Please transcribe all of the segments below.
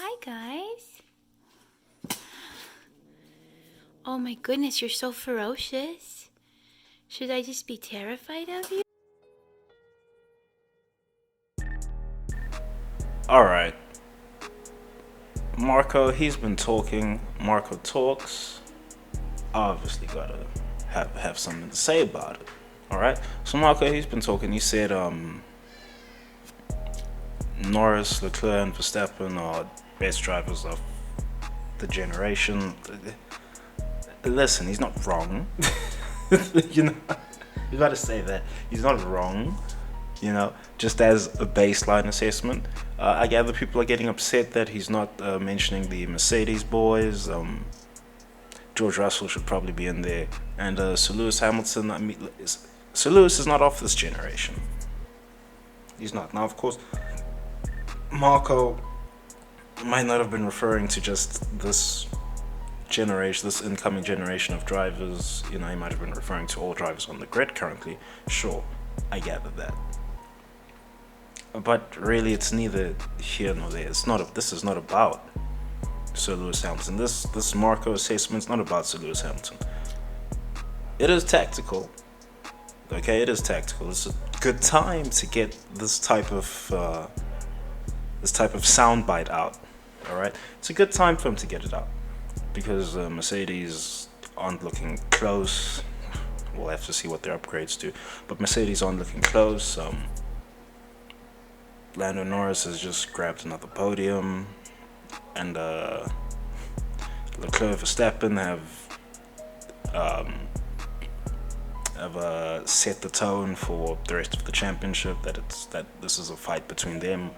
Hi, guys. Oh my goodness, you're so ferocious. Should I just be terrified of you? Alright, Marko, he's been talking. Marko talks. Obviously, gotta have something to say about it. Alright, so Marko, he's been talking. He said, Norris, Leclerc, and Verstappen are best drivers of the generation. Listen, he's not wrong. you know, you gotta say that. He's not wrong. Just as a baseline assessment. I gather people are getting upset that he's not mentioning the Mercedes boys. George Russell should probably be in there, and Sir Lewis Hamilton. Sir Lewis is not off this generation. He's not. Now, of course, Marko might not have been referring to just this generation, this incoming generation of drivers. He might have been referring to all drivers on the grid currently. Sure, I gather that. But really, it's neither here nor there. This is not about Sir Lewis Hamilton. This Marko assessment is not about Sir Lewis Hamilton. It is tactical. Okay, it is tactical. It's a good time to get this type of soundbite out. All right, it's a good time for him to get it out because Mercedes aren't looking close. We'll have to see what their upgrades do, but Mercedes aren't looking close. Lando Norris has just grabbed another podium, and Leclerc, Verstappen have set the tone for the rest of the championship. That this is a fight between them,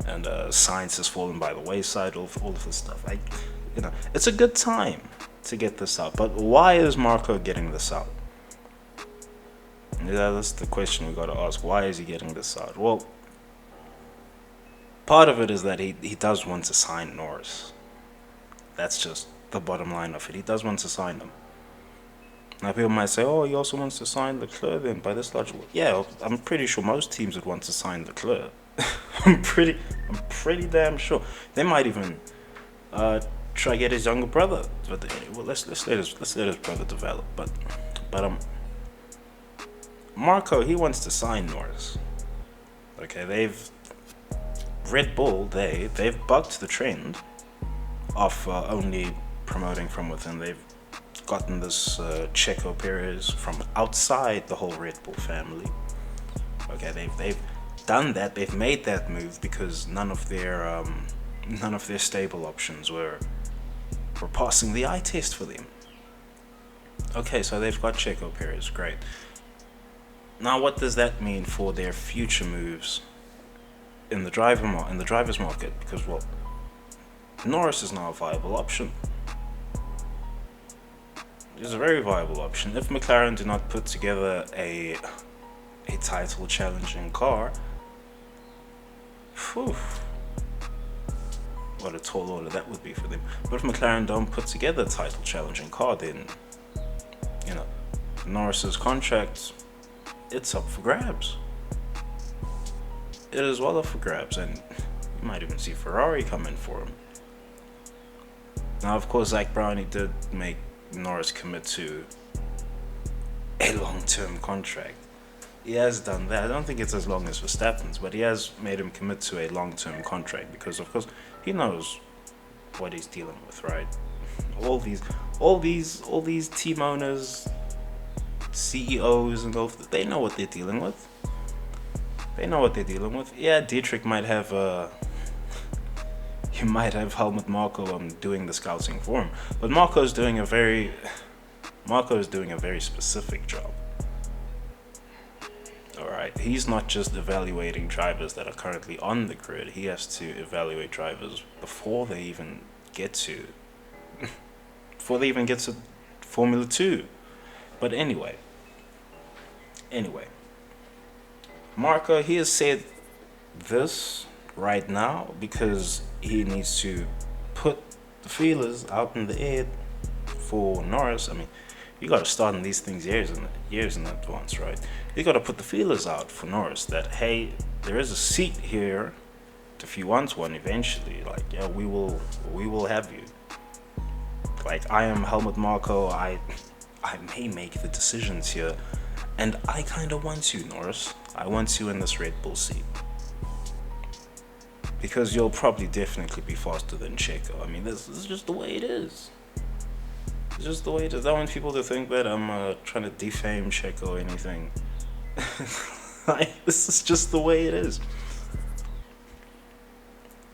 and science has fallen by the wayside. All of this stuff. It's a good time to get this out. But why is Marko getting this out? Yeah, that's the question we got to ask. Why is he getting this out? Well, part of it is that he does want to sign Norris. That's just the bottom line of it. He does want to sign them. Now people might say, "Oh, he also wants to sign Leclerc." Then by this logic, yeah, I'm pretty sure most teams would want to sign Leclerc. I'm pretty damn sure. They might even try to get his younger brother. But well, let's let his brother develop. But Marko, he wants to sign Norris. Okay, Red Bull, they've bucked the trend of only promoting from within. They've gotten this Checo Perez from outside the whole Red Bull family. Okay, they've done that. They've made that move because none of their stable options were passing the eye test for them. Okay, so they've got Checo Perez, great. Now, what does that mean for their future moves in the drivers market? Because Norris is now a viable option. It's a very viable option. If McLaren do not put together a title challenging car, whew, what a tall order that would be for them. But if McLaren don't put together a title challenging car, then Norris's contract, it's up for grabs. It is well up for grabs, and you might even see Ferrari coming for him. Now, of course, Zach Brown, he did make Norris commit to a long-term contract. He has done that. I don't think it's as long as Verstappen's, but he has made him commit to a long-term contract because, of course, he knows what he's dealing with, right? All these team owners, CEOs, and all, they know what they're dealing with. Yeah, Dietrich might have Helmut Marko doing the scouting for him, but Marko is doing a very specific job. All right, he's not just evaluating drivers that are currently on the grid. He has to evaluate drivers before they even get to Formula 2. But anyway, Marko, he has said this right now because he needs to put the feelers out in the air for Norris. I mean, you got to start in these things years in advance, right? You got to put the feelers out for Norris that, hey, there is a seat here if you want one eventually, like, yeah, we will have you. Like, I am Helmut Marko. I may make the decisions here, and I kind of want you, Norris. I want you in this Red Bull seat because you'll probably definitely be faster than Checo. I mean, this is just the way it is. It's just the way it is. I don't want people to think that I'm trying to defame Checo or anything. Like, this is just the way it is.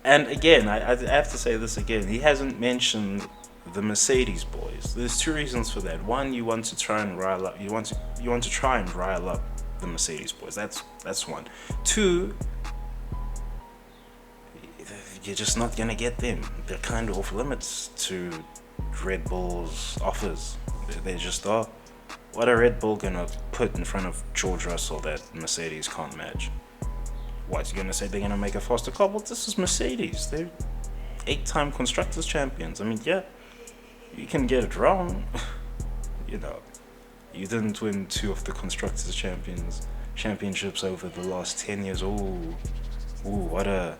And again, I have to say this again. He hasn't mentioned the Mercedes boys. There's two reasons for that. One, you want to try and rile up. You want to try and rile up the Mercedes boys. That's one. Two, you're just not gonna get them. They're kind of off limits to Red Bull's offers. They just are. What are Red Bull gonna put in front of George Russell that Mercedes can't match? What's he gonna say? They're gonna make a faster car? Well, this is Mercedes. They're 8-time constructors champions. I mean, yeah, you can get it wrong. You know, you didn't win 2 of the constructors championships over the last 10 years. Ooh, what a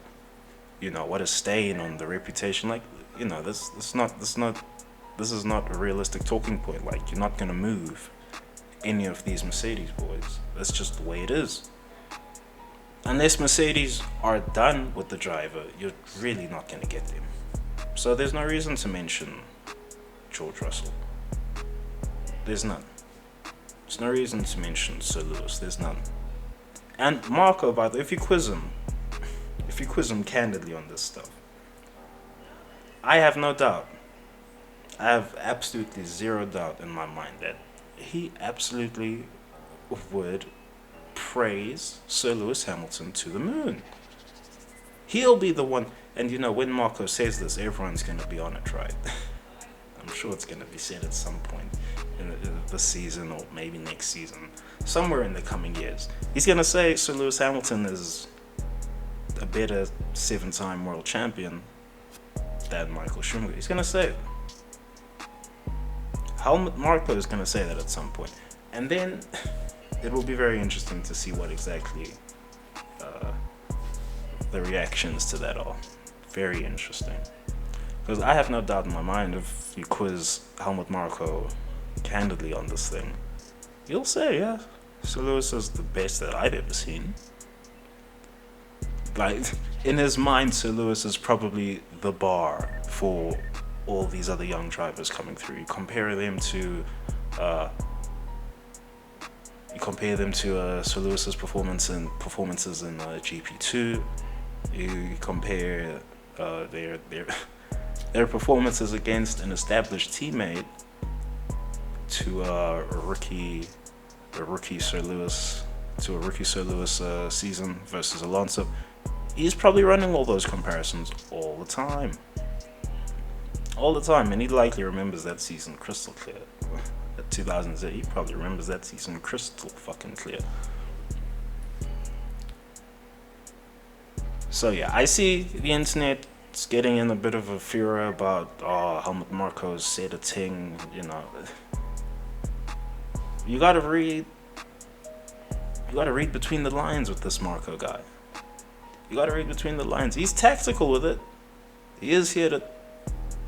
stain on the reputation. Like, you know, this is not a realistic talking point. Like, you're not gonna move any of these Mercedes boys. That's just the way it is. Unless Mercedes are done with the driver, you're really not going to get them. So there's no reason to mention George Russell. There's none. There's no reason to mention Sir Lewis. There's none. And Marko, by the way, if you quiz him candidly on this stuff, I have no doubt. I have absolutely zero doubt in my mind that he absolutely would praise Sir Lewis Hamilton to the moon. He'll be the one, and you know, when Marko says this, everyone's going to be on it, right? I'm sure it's going to be said at some point in this season or maybe next season, somewhere in the coming years. He's going to say Sir Lewis Hamilton is a better 7-time world champion than Michael Schumacher. He's going to say it. Helmut Marko is going to say that at some point. And then it will be very interesting to see what exactly the reactions to that are. Very interesting. Because I have no doubt in my mind, if you quiz Helmut Marko candidly on this thing, he'll say, yeah, Sir Lewis is the best that I've ever seen. Like, in his mind, Sir Lewis is probably the bar for all these other young drivers coming through. You compare them to Sir Lewis's performances in GP2. You compare their performances against an established teammate to a rookie Sir Lewis season versus Alonso. He's probably running all those comparisons all the time, and he likely remembers that season crystal clear. 2008, he probably remembers that season crystal fucking clear. So yeah, I see the internet getting in a bit of a furor about Helmut Marko's said a thing. You know, you gotta read between the lines with this Marko guy. You gotta read between the lines. He's tactical with it. He is here to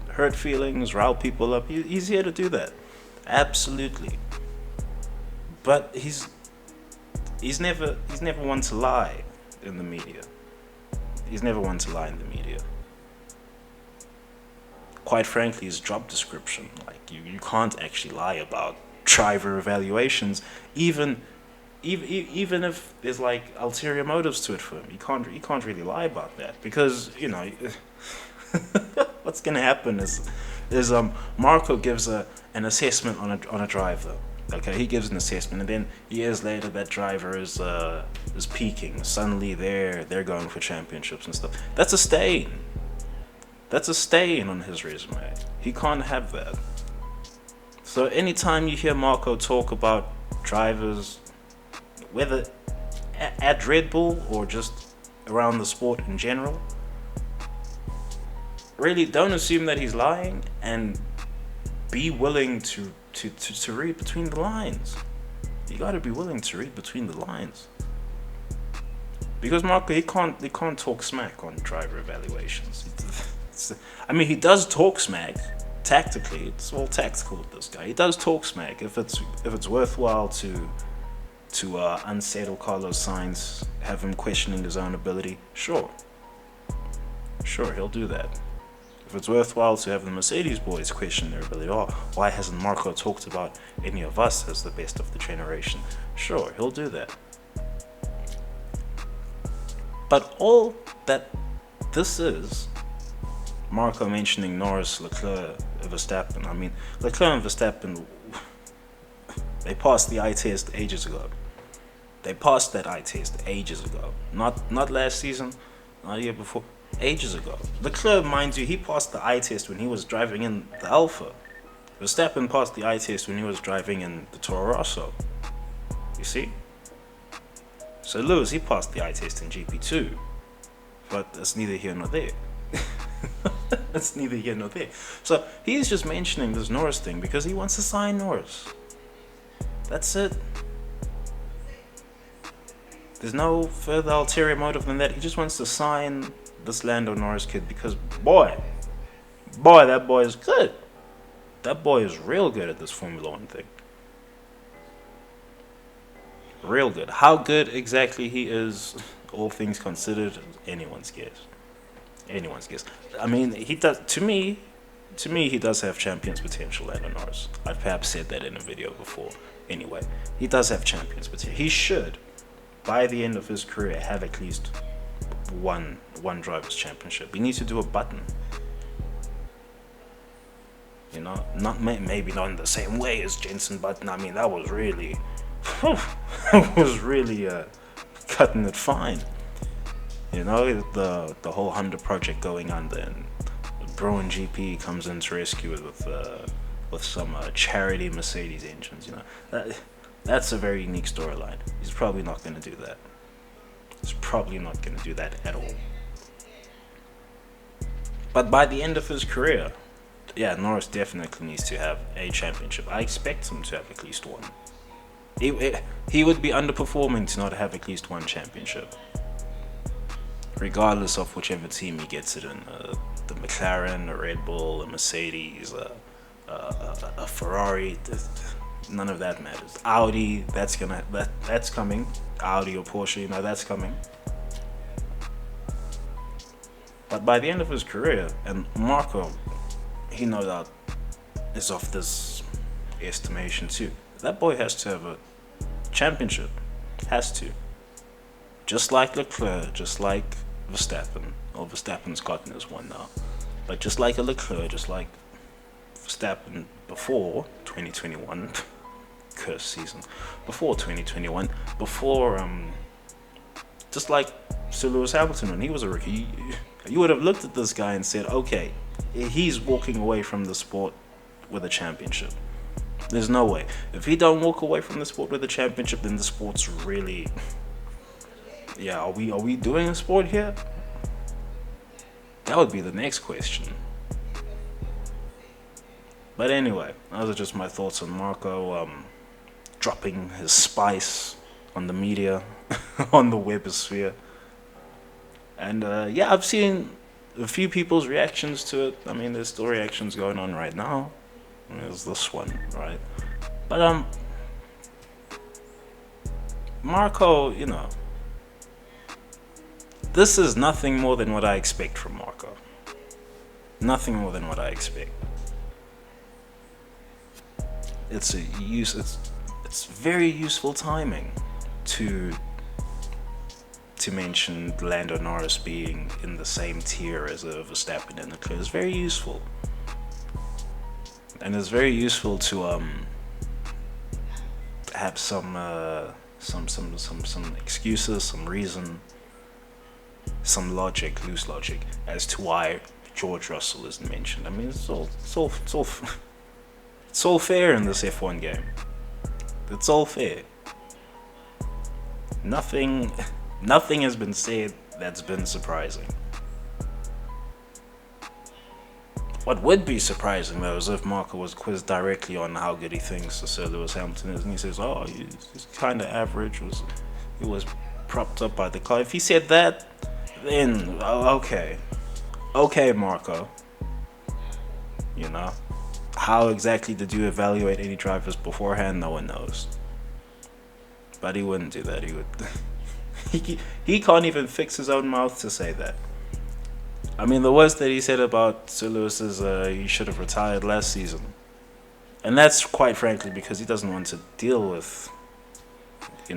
hurt feelings, rile people up. He's here to do that. Absolutely. But he's never one to lie in the media. He's never one to lie in the media. Quite frankly, his job description, like, you can't actually lie about driver evaluations, even if there's like ulterior motives to it for him. You can't really lie about that, because, you know, what's gonna happen is Marko gives an assessment on a driver. Okay, he gives an assessment, and then years later that driver is peaking. Suddenly they're going for championships and stuff. That's a stain. That's a stain on his resume. He can't have that. So anytime you hear Marko talk about drivers, whether at Red Bull or just around the sport in general, really don't assume that he's lying, and be willing to read between the lines. You gotta be willing to read between the lines. because Marko he can't talk smack on driver evaluations. I mean, he does talk smack tactically. It's all tactical with this guy. He does talk smack if it's worthwhile to unsettle Carlos Sainz, have him questioning his own ability. Sure, he'll do that. If it's worthwhile to have the Mercedes boys question their ability, oh, why hasn't Marko talked about any of us as the best of the generation? Sure, he'll do that. But all that this is, Marko mentioning Norris, Leclerc, Verstappen. I mean, Leclerc and Verstappen, they passed the eye test ages ago. They passed that eye test ages ago. Not last season, not the year before. Ages ago. Leclerc, mind you, he passed the eye test when he was driving in the Alpha. Verstappen passed the eye test when he was driving in the Toro Rosso. You see? So Lewis, he passed the eye test in GP2. But that's neither here nor there. That's neither here nor there. So he's just mentioning this Norris thing because he wants to sign Norris. That's it. There's no further ulterior motive than that. He just wants to sign this Lando Norris kid because boy, that boy is good. That boy is real good at this Formula One thing. Real good. How good exactly he is, all things considered, anyone's guess. Anyone's guess. I mean, he does. To me, he does have champions potential, Lando Norris. I've perhaps said that in a video before. Anyway, he does have champions potential. He should, by the end of his career, have at least one drivers' championship. He needs to do a button. You know, maybe not in the same way as Jenson Button. I mean, that was really, cutting it fine. You know, the whole Honda project going under, and Bruin GP comes in to rescue it with some charity Mercedes engines. You know, that's a very unique storyline. He's probably not going to do that. He's probably not going to do that at all. But by the end of his career, yeah, Norris definitely needs to have a championship. I expect him to have at least one. He would be underperforming to not have at least one championship, regardless of whichever team he gets it in. The McLaren, a Red Bull, a Mercedes, a Ferrari. None of that matters. Audi, that's coming. Audi or Porsche, you know, that's coming. But by the end of his career, and Marko, he no doubt is of this estimation too. That boy has to have a championship. Has to. Just like Leclerc, just like Verstappen. Well, Verstappen's gotten his one now. But just like a Leclerc, just like Verstappen before 2021, cursed season, before 2021, just like Sir Lewis Hamilton when he was a rookie, you would have looked at this guy and said, okay, he's walking away from the sport with a championship. There's no way. If he don't walk away from the sport with a championship, then the sport's really, yeah, are we doing a sport here? That would be the next question. But anyway, those are just my thoughts on Marko dropping his spice on the media, on the webosphere. And yeah, I've seen a few people's reactions to it. I mean, there's still reactions going on right now. There's this one, right? But Marko, you know, this is nothing more than what I expect from Marko. Nothing more than what I expect. It's very useful timing to mention Lando Norris being in the same tier as a Verstappen and Leclerc. It's very useful, and it's very useful to have some excuses, some reason, some logic, loose logic, as to why George Russell isn't mentioned. I mean, it's all fair in this F1 game. It's all fair. Nothing has been said that's been surprising. What would be surprising though is if Marko was quizzed directly on how good he thinks Sir Lewis Hamilton is, and he says, "Oh, he's kind of average. He was propped up by the car. If he said that, then okay, Marko. You know, how exactly did you evaluate any drivers beforehand? No one knows. But he wouldn't do that. He would. he can't even fix his own mouth to say that. I mean, the worst that he said about Sir Lewis is he should have retired last season. And that's quite frankly because he doesn't want to deal with, he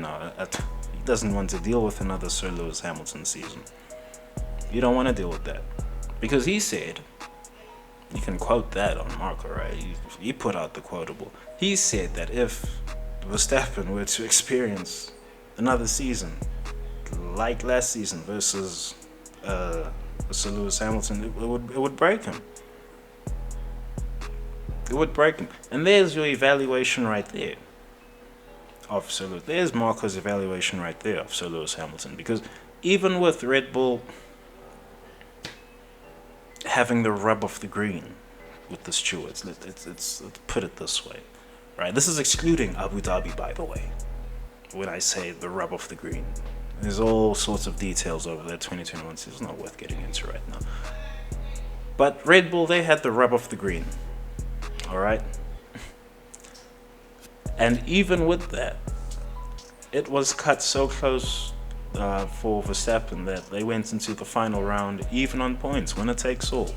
doesn't want to deal with another Sir Lewis Hamilton season. You don't want to deal with that. Because he said, you can quote that on Marko, right? He put out the quotable. He said that if Verstappen were to experience another season like last season versus Sir Lewis Hamilton, it would break him. It would break him. And there's your evaluation right there of Sir Lewis. There's Marko's evaluation right there of Sir Lewis Hamilton. Because even with Red Bull having the rub of the green with the stewards, let's put it this way, right? This is excluding Abu Dhabi, by the way. When I say the rub of the green, there's all sorts of details over there. 2021 is not worth getting into right now. But Red Bull, they had the rub of the green. All right. And even with that, it was cut so close for Verstappen that they went into the final round even on points, winner takes all.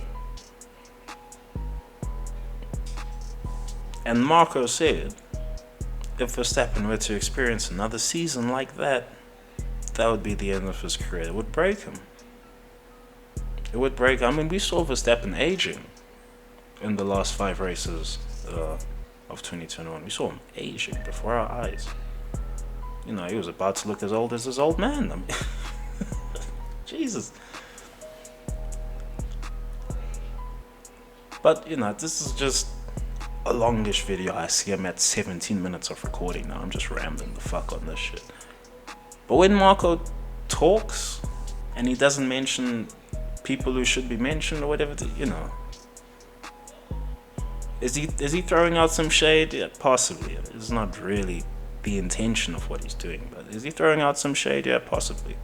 And Marko said, if Verstappen were to experience another season like that, that would be the end of his career. It would break him. It would break. I mean, we saw Verstappen aging in the last 5 races of 2021. We saw him aging before our eyes. You know, he was about to look as old as his old man. I mean, Jesus. But, you know, this is just a longish video. I see I'm at 17 minutes of recording now. I'm just rambling the fuck on this shit. But when Marko talks and he doesn't mention people who should be mentioned or whatever, you know, is he throwing out some shade? Yeah, possibly. It's not really the intention of what he's doing, but is he throwing out some shade? Yeah, possibly.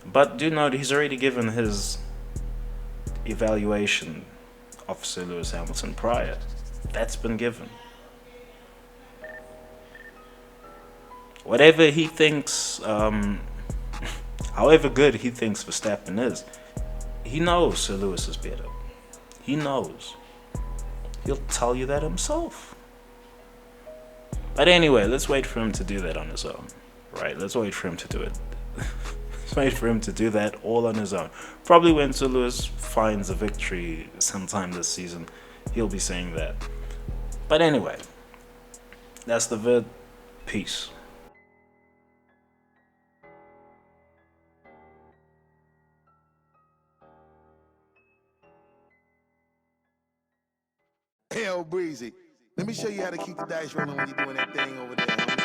But do note, he's already given his evaluation of Sir Lewis Hamilton prior. That's been given. Whatever he thinks, however good he thinks Verstappen is, he knows Sir Lewis is better. He knows. He'll tell you that himself. But anyway, let's wait for him to do that on his own. Right? Let's wait for him to do it. Let's wait for him to do that all on his own. Probably when Sir Lewis finds a victory sometime this season, he'll be saying that. But anyway, that's the vid. Peace. Hell breezy. Let me show you how to keep the dice rolling when you're doing that thing over there, homie.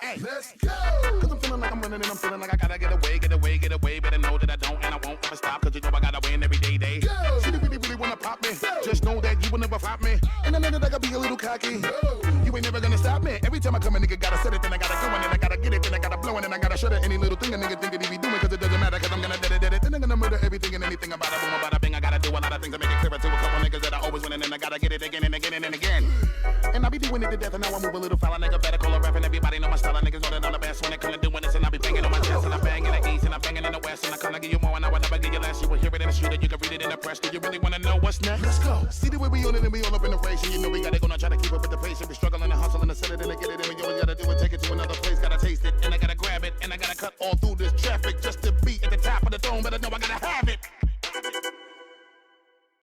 Hey, let's go! Cause I'm feeling like I'm running and I'm feeling like I gotta get away. Better know that I don't and I won't ever stop. Cause you know I gotta win every day. Go! See, you really wanna pop me. Go! Just know that you will never flop me. And I know that I gotta be a little cocky. Go! You ain't never gonna stop me. Every time I come, a nigga gotta set it, then I gotta go, and then I gotta get it, then I gotta blow, and then I gotta shut it. Any little thing a nigga think that he be doing, cause it doesn't matter, cause I'm gonna dead it. Then I'm gonna murder everything and anything about it. Boom, about a bing. I gotta do a lot of things to make it clearer to a couple niggas that I always win, and then I gotta get it again and again and again. And I be doing it to death, and now I move a little foul. Nigga better call a rap, and everybody know my style. Niggas know that I'm the best when it comes to doing this, and I be banging on my chest, and I bang in the east, and I banging in the west, and I come to give you more, and I will never give you less. You will hear it in the street, and you can read it in the press. Do you really wanna know what's next? Let's go. See the way we on it, and we all up in the race, and you know we gotta go now, try to keep up with the pace, and we struggling and hustling and set it and get it, and we always gotta do it, take it to another place, gotta taste it, and I gotta grab it, and I gotta cut all through this traffic just